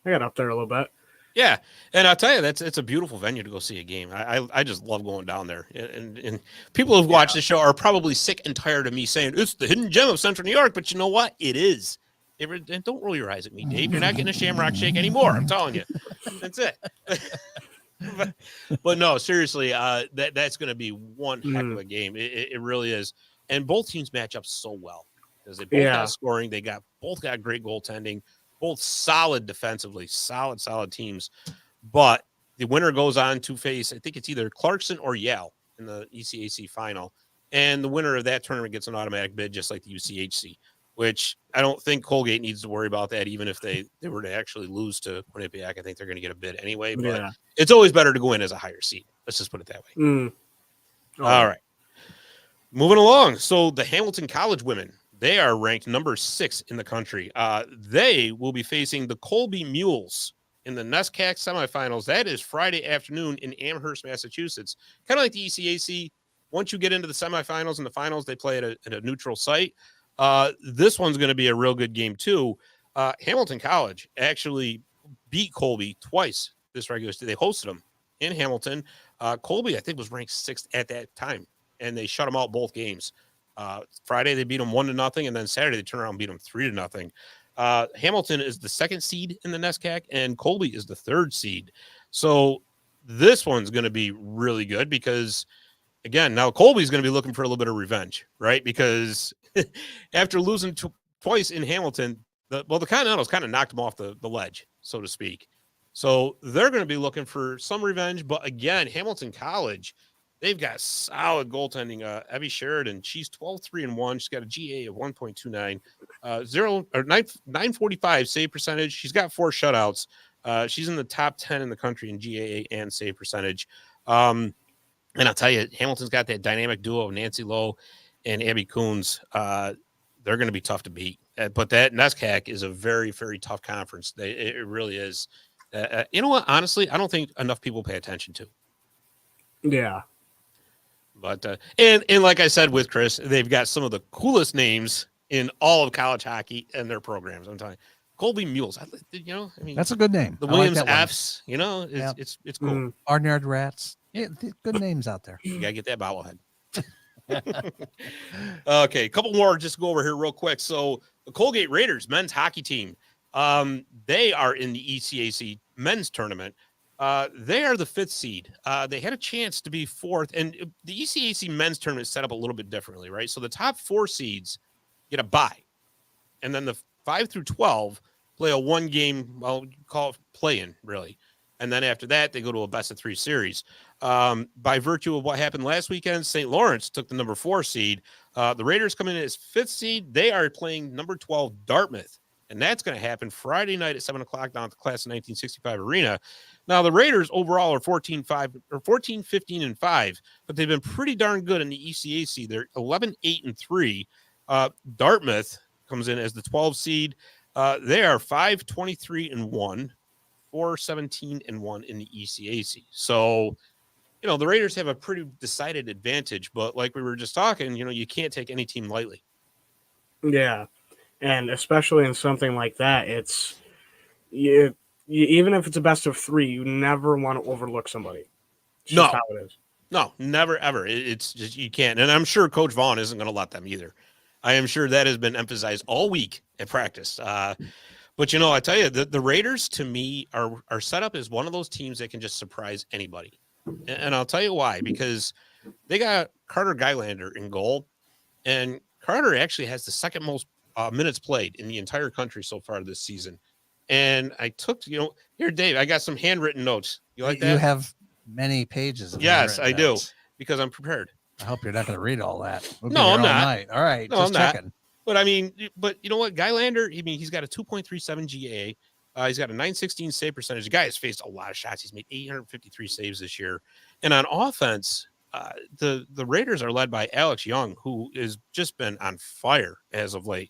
I got up there a little bit. Yeah, and I'll tell you, it's a beautiful venue to go see a game. I just love going down there. And people who've watched the show are probably sick and tired of me saying it's the hidden gem of Central New York, but you know what? It is. And don't roll your eyes at me, Dave. You're not getting a Shamrock Shake anymore. I'm telling you. That's it. but no, seriously, that's going to be one heck of a game. It really is. And both teams match up so well because they both got scoring. They both got great goaltending, both solid defensively, solid teams. But the winner goes on to face, I think it's either Clarkson or Yale in the ECAC final. And the winner of that tournament gets an automatic bid, just like the UCHC, which I don't think Colgate needs to worry about that. Even if they were to actually lose to Quinnipiac, I think they're going to get a bid anyway. But it's always better to go in as a higher seed. Let's just put it that way. All right. Moving along. So the Hamilton College women, they are ranked number 6 in the country. They will be facing the Colby Mules in the NESCAC semifinals. That is Friday afternoon in Amherst, Massachusetts. Kind of like the ECAC. Once you get into the semifinals and the finals, they play at a neutral site. This one's going to be a real good game too. Hamilton College actually beat Colby twice this regular season. They hosted them in Hamilton. Colby, I think, was ranked 6th at that time, and they shut them out both games. Friday they beat them 1-0, and then Saturday they turned around and beat them 3-0. Hamilton is the 2nd seed in the NESCAC, and Colby is the 3rd seed. So this one's going to be really good because, again, now Colby's going to be looking for a little bit of revenge, right? Because after losing twice in Hamilton, the Continentals kind of knocked them off the ledge, so to speak. So they're going to be looking for some revenge. But again, Hamilton College, they've got solid goaltending. Evie Sheridan, she's 12-3-1. She's got a GA of 1.29, 945 save percentage. She's got 4 shutouts. She's in the top 10 in the country in GAA and save percentage. And I'll tell you, Hamilton's got that dynamic duo of Nancy Lowe and Abby Coons. They're going to be tough to beat. But that NESCAC is a very, very tough conference. It really is. You know what? Honestly, I don't think enough people pay attention to. Yeah. But and like I said with Chris, they've got some of the coolest names in all of college hockey and their programs. I'm telling you, Colby Mules. I mean, that's a good name. The Williams Fs. It's cool. Barnyard Rats. Yeah, good names out there. You gotta get that bobblehead. Okay, a couple more just to go over here real quick. So the Colgate Raiders men's hockey team, they are in the ECAC men's tournament. They are the 5th seed. They had a chance to be 4th, and the ECAC men's tournament is set up a little bit differently, right? So the top 4 seeds get a bye, and then the 5 through 12 play a 1-game, well, call it play-in, really. And then after that, they go to a best-of-3 series. By virtue of what happened last weekend, St. Lawrence took the number 4 seed. The Raiders come in as 5th seed. They are playing number 12 Dartmouth, and that's going to happen Friday night at 7:00 down at the Class of 1965 Arena. Now, the Raiders overall are 14-15-5, but they've been pretty darn good in the ECAC. They're 11-8-3. Dartmouth comes in as the 12 seed. They are 5-23-1, 4-17-1 in the ECAC. So, the Raiders have a pretty decided advantage, but like we were just talking, you can't take any team lightly. Yeah. And especially in something like that, it's even if it's a best of 3, you never want to overlook somebody. It's just how it is. No, never, ever. It's just, you can't. And I'm sure Coach Vaughn isn't going to let them either. I am sure that has been emphasized all week at practice. But, I tell you, the Raiders, to me, are set up as one of those teams that can just surprise anybody. And I'll tell you why, because they got Carter Guylander in goal, and Carter actually has the second most minutes played in the entire country so far this season. And I took, here, Dave, I got some handwritten notes. You like that? You have many pages. Of yes, I do, notes. Because I'm prepared. I hope you're not going to read all that. We'll no, I'm not. Night. All right, no, just I'm checking. Not. But you know what? Guylander, he's got a 2.37 GA. He's got a 916 save percentage. The guy has faced a lot of shots. He's made 853 saves this year. And on offense, the Raiders are led by Alex Young, who has just been on fire as of late.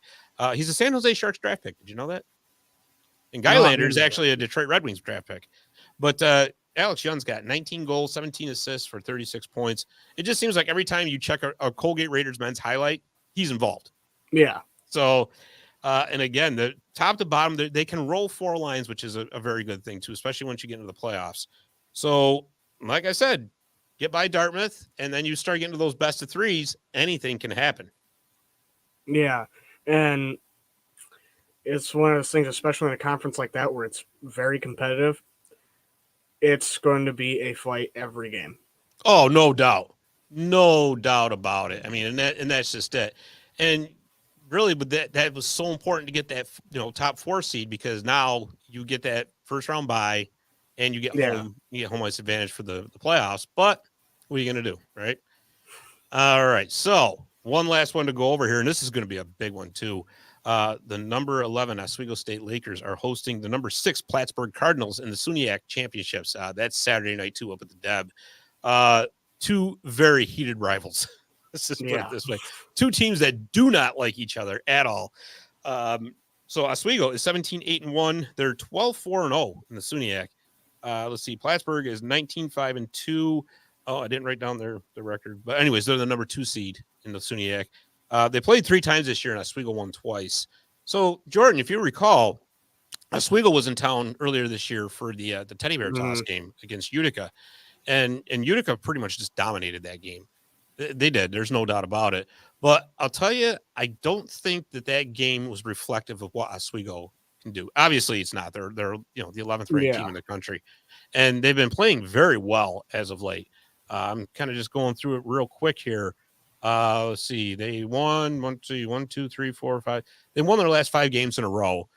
He's a San Jose Sharks draft pick. Did you know that? And Guylander is actually a Detroit Red Wings draft pick. But Alex Young's got 19 goals, 17 assists for 36 points. It just seems like every time you check a Colgate Raiders men's highlight, he's involved. Yeah. So, and again, the top to bottom, they can roll 4 lines, which is a very good thing too, especially once you get into the playoffs. So, like I said, get by Dartmouth, and then you start getting to those best of 3s, anything can happen. Yeah. And it's one of those things, especially in a conference like that where it's very competitive, it's going to be a fight every game. Oh, no doubt. No doubt about it. And that's just it. And really, but that was so important to get that, top 4 seed, because now you get that first round bye and you get home ice advantage for the playoffs. But what are you going to do, right? All right. So one last one to go over here, and this is going to be a big one too. The number 11 Oswego State Lakers are hosting the number 6 Plattsburgh Cardinals in the SUNYAC Championships. That's Saturday night too, up at the Deb. 2 very heated rivals. Let's just put it this way. 2 teams that do not like each other at all. So Oswego is 17-8-1. They're 12-4-0 in the SUNYAC. Let's see. Plattsburgh is 19-5-2. Oh, I didn't write down their record. But anyways, they're the number 2 seed in the SUNYAC. They played 3 times this year, and Oswego won twice. So, Jordan, if you recall, Oswego was in town earlier this year for the Teddy Bear toss game against Utica. And Utica pretty much just dominated that game. They did. There's no doubt about it. But I'll tell you, I don't think that game was reflective of what Oswego can do. Obviously, it's not. They're the 11th ranked team in the country, and they've been playing very well as of late. I'm kind of just going through it real quick here. Let's see. They won 1, 2, 3, 4, 5. They won their last 5 games in a row.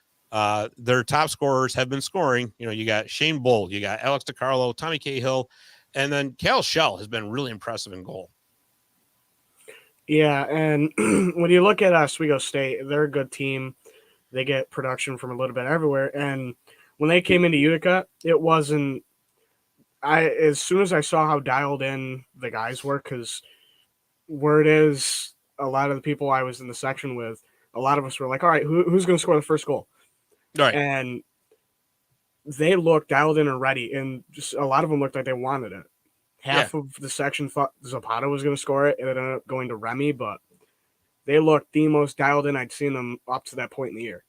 Their top scorers have been scoring. You got Shane Bull, you got Alex DiCarlo, Tommy Cahill, and then Cal Shell has been really impressive in goal. Yeah, and when you look at Oswego State, they're a good team. They get production from a little bit everywhere. And when they came into Utica, it wasn't – as soon as I saw how dialed in the guys were, because word is a lot of the people I was in the section with, a lot of us were like, all right, who's going to score the first goal? Right. And they looked dialed in and ready, and just a lot of them looked like they wanted it. Half of the section thought Zapata was going to score it, and it ended up going to Remy, but they looked the most dialed in I'd seen them up to that point in the year.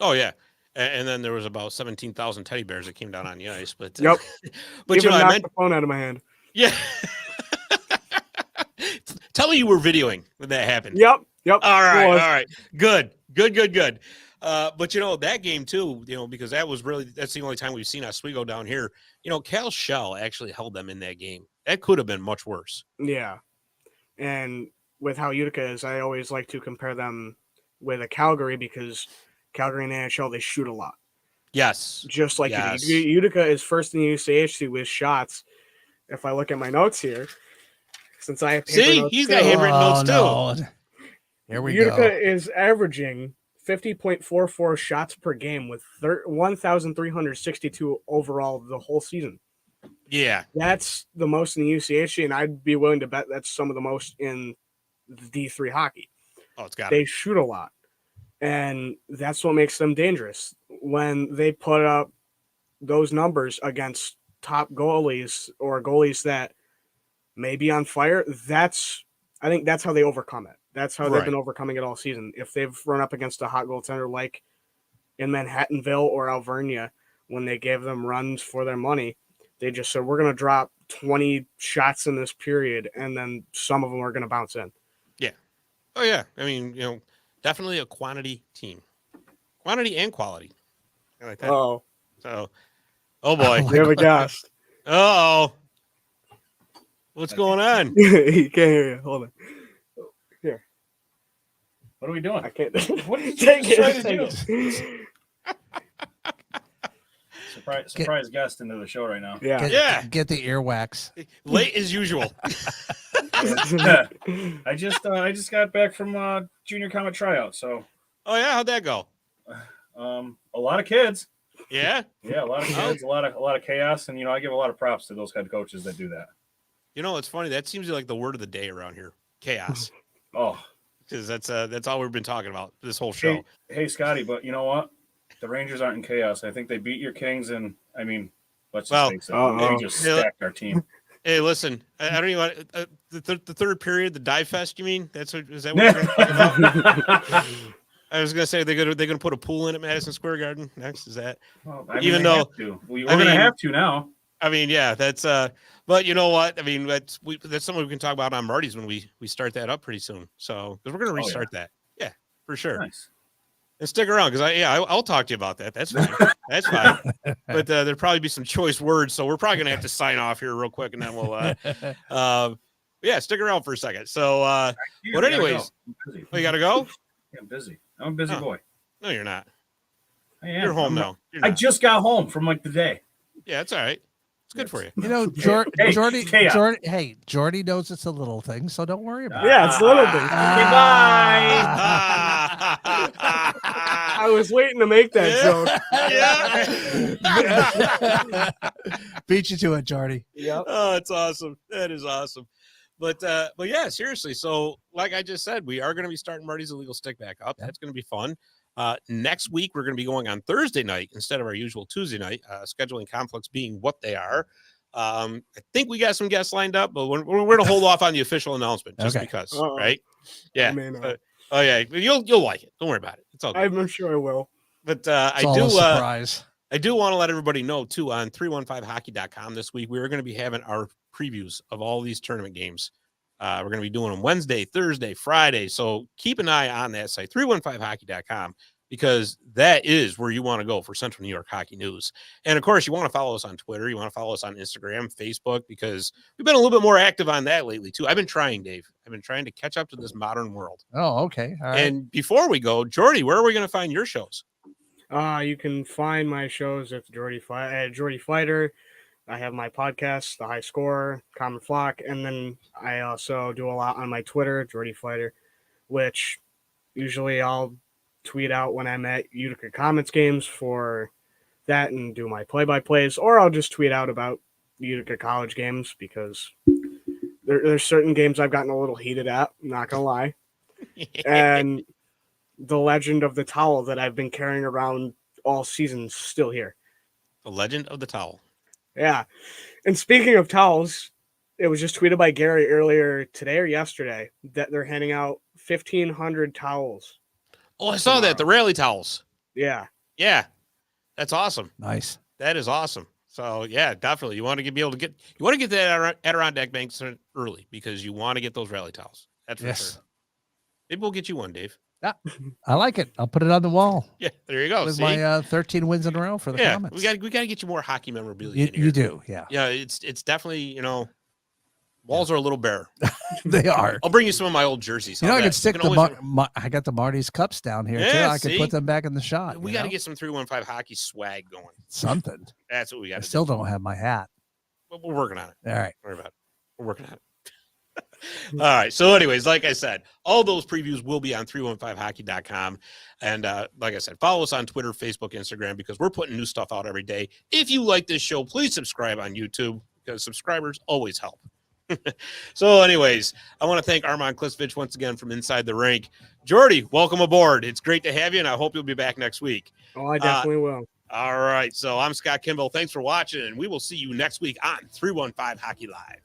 Oh, yeah. And then there was about 17,000 teddy bears that came down on the ice. But yep. But even knocked the phone out of my hand. Yeah. Tell me you were videoing when that happened. Yep. All right. Good. But that game too, because that's the only time we've seen Oswego down here. Cal Shell actually held them in that game. That could have been much worse. Yeah. And with how Utica is, I always like to compare them with a Calgary, because Calgary and NHL, they shoot a lot. Yes. Just like Utica is first in the UCHC with shots. If I look at my notes here, since I have paper notes he's got handwritten notes too. Here we Utica go. is averaging 50.44 shots per game with 1,362 overall the whole season. Yeah. That's the most in the UCHC, and I'd be willing to bet that's some of the most in D3 hockey. Oh, it's got They it. shoot a lot, and that's what makes them dangerous. When they put up those numbers against top goalies or goalies that may be on fire, I think that's how they overcome it. That's how they've been overcoming it all season. If they've run up against a hot goaltender like in Manhattanville or Alvernia, when they gave them runs for their money, they just said, we're going to drop 20 shots in this period, and then some of them are going to bounce in. Yeah. Oh, yeah. I mean, definitely a quantity team. Quantity and quality. I like that. Oh, So, oh, boy. we have a guest. Uh-oh. What's going on? He can't hear you. Hold on. Here. What are we doing? I can't. What did you Take just try it. to do? Take Surprise guest into the show right now. it. Yeah. Yeah. Get the earwax. Late as usual. I just got back from junior comet tryout, so Oh, yeah. How'd that go? a lot of kids. Yeah. Yeah, a lot of kids, a lot of chaos, and I give a lot of props to those head coaches that do that. It's funny. That seems like the word of the day around here. Chaos. Oh, Because that's all we've been talking about this whole show. hey, Scotty, but you know what? The Rangers aren't in chaos. I think they beat your Kings, and I mean, let's just face it, they just stacked our team. Hey, listen, I don't even want the third period, the dive fest. You mean is that what you're going to talk about? I was going to say they're going to put a pool in at Madison Square Garden next. Is that Well, even though we're going to have to now. I mean, yeah, that's but you know what? I mean, that's something we can talk about on Marty's when we start that up pretty soon. So because we're going to restart that, yeah, for sure. Nice. And stick around because I'll talk to you about that. That's fine. That's fine. But there'll probably be some choice words, so we're probably gonna have to sign off here real quick, and then we'll yeah, stick around for a second. So but anyways, you gotta go. Yeah, I'm busy. I'm a busy boy. No, you're not. I am. You're home now. I just got home from the day. Yeah, it's all right. It's good for you. Jordy knows it's a little thing, so don't worry about it. Yeah, it's a little bit. Okay, bye. I was waiting to make that joke. Yeah. Beat you to it, Jordy. Yep. Oh, it's awesome. That is awesome. But yeah, seriously. So like I just said, we are going to be starting Marty's Illegal Stick back up. That's going to be fun. Next week, we're going to be going on Thursday night instead of our usual Tuesday night, scheduling conflicts being what they are. I think we got some guests lined up, but we're going to hold off on the official announcement just because, right? Yeah. Oh yeah, you'll like it. Don't worry about it. It's all good. I'm sure I will. But I do want to let everybody know too on 315hockey.com this week we're going to be having our previews of all these tournament games. We're going to be doing them Wednesday, Thursday, Friday. So keep an eye on that site, 315hockey.com, because that is where you want to go for Central New York hockey news. And of course, you want to follow us on Twitter. You want to follow us on Instagram, Facebook, because we've been a little bit more active on that lately too. I've been trying, Dave. I've been trying to catch up to this modern world. Oh, okay. All right. And before we go, Jordy, where are we going to find your shows? You can find my shows at Jordy Fighter. I have my podcast, The High Score, Common Flock, and then I also do a lot on my Twitter, Jordy Fighter, which usually I'll tweet out when I'm at Utica Comets games for that and do my play-by-plays, or I'll just tweet out about Utica College games because there's certain games I've gotten a little heated at, I'm not going to lie. And the legend of the towel that I've been carrying around all season is still here. The legend of the towel. Yeah. And speaking of towels, it was just tweeted by Gary earlier today or yesterday that they're handing out 1,500 towals. Oh, I saw that. The rally towels. Yeah. Yeah. That's awesome. Nice. That is awesome. So yeah, definitely. You want to be able to get that Adirondack Bank early because you want to get those rally towels. That's for sure. Maybe we'll get you one, Dave. Yeah, I like it. I'll put it on the wall. Yeah, there you go. With my 13 wins in a row for the Comets. We got to get you more hockey memorabilia. You do, yeah. Yeah, it's definitely walls are a little bare. They are. I'll bring you some of my old jerseys. I can stick I got the Marty's cups down here too. I can put them back in the shot. We got to get some 315 hockey swag going. Something. That's what we got. I still don't have my hat. But we're working on it. All right. Don't worry about it. We're working on it. right. So anyways, like I said, all those previews will be on 315hockey.com. And like I said, follow us on Twitter, Facebook, Instagram, because we're putting new stuff out every day. If you like this show, please subscribe on YouTube, because subscribers always help. So anyways, I want to thank Armand Klisvich once again from Inside the Rink. Jordy, welcome aboard. It's great to have you, and I hope you'll be back next week. Oh, I definitely will. All right. So I'm Scott Kimball. Thanks for watching, and we will see you next week on 315 Hockey Live.